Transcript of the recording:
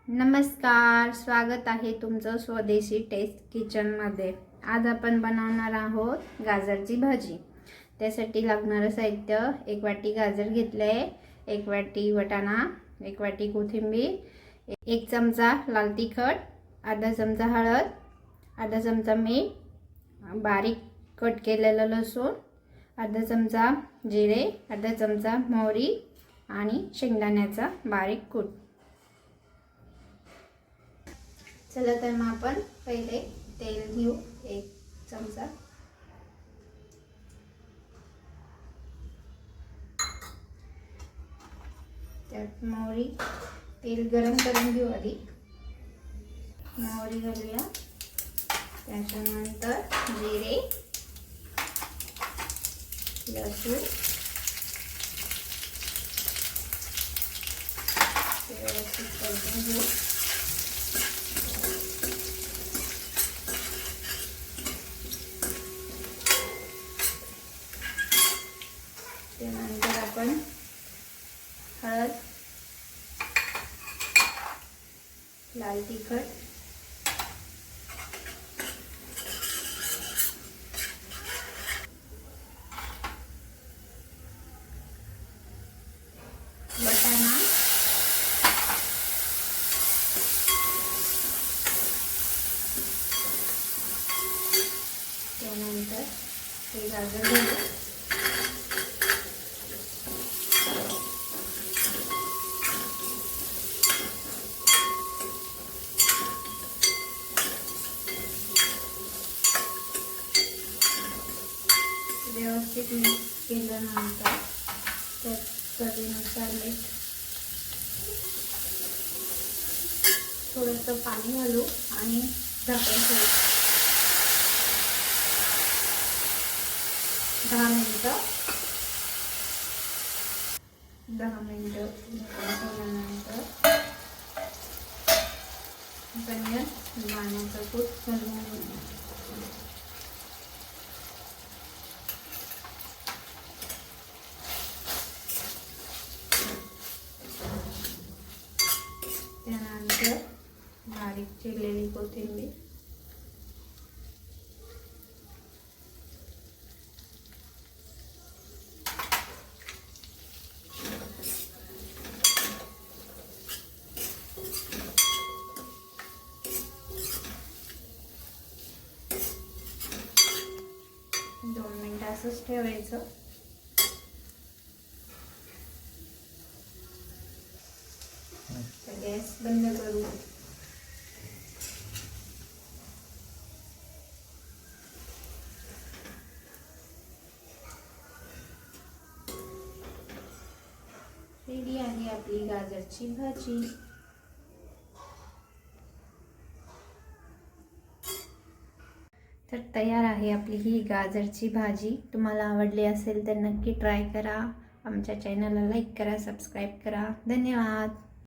नमस्कार, स्वागत आहे तुमचं स्वदेशी टेस्ट किचनमध्ये। आज आपण बनवणार आहोत गाजरची भाजी। त्यासाठी लागणारं साहित्य: 1 वाटी गाजर घेतले, 1 वाटी वाटाणा, 1 वाटी कोथिंबीर, 1 चमचा लाल तिखट, अर्धा चमचा हळद, अर्धा चमचा मीठ, बारीक कट केलेलं लसूण, अर्धा चमचा जिरे, अर्धा चमचा मोहरी आणि शेंगदाण्याचा बारीक कूट। चला तर मग आपण पहिले तेल घेऊ 1 चमचा। त्यात मोहरी, तेल गरम करून घेऊ आधी। मोहरी घालूया, त्याच्यानंतर जिरे, लसूण, व्यवस्थित परतून घेऊ। त्यानंतर आपण हळद, लाल तिखट, वाटाणा, त्यानंतर हे गाजर घालू। व्यवस्थित मिक्स केल्यानंतर त्यात चवीनुसार मीठ, थोडंसं पाणी घालू आणि झाकण ठेवू। 10 मिनिटं झाल्यानंतर आपण दाण्याचं कूट घालून घेऊ। त्यानंतर बारीक चिरलेली कोथिंबीर, दोन मिनिटं असंच ठेवायचं। गॅस बंद करू। रेडी आहे आपली गाजरची भाजी। तर तयार आहे आपली ही गाजरची भाजी। तुम्हाला आवडली असेल तर नक्की ट्राय करा। आमच्या चॅनलला लाईक करा, सबस्क्राईब करा। धन्यवाद।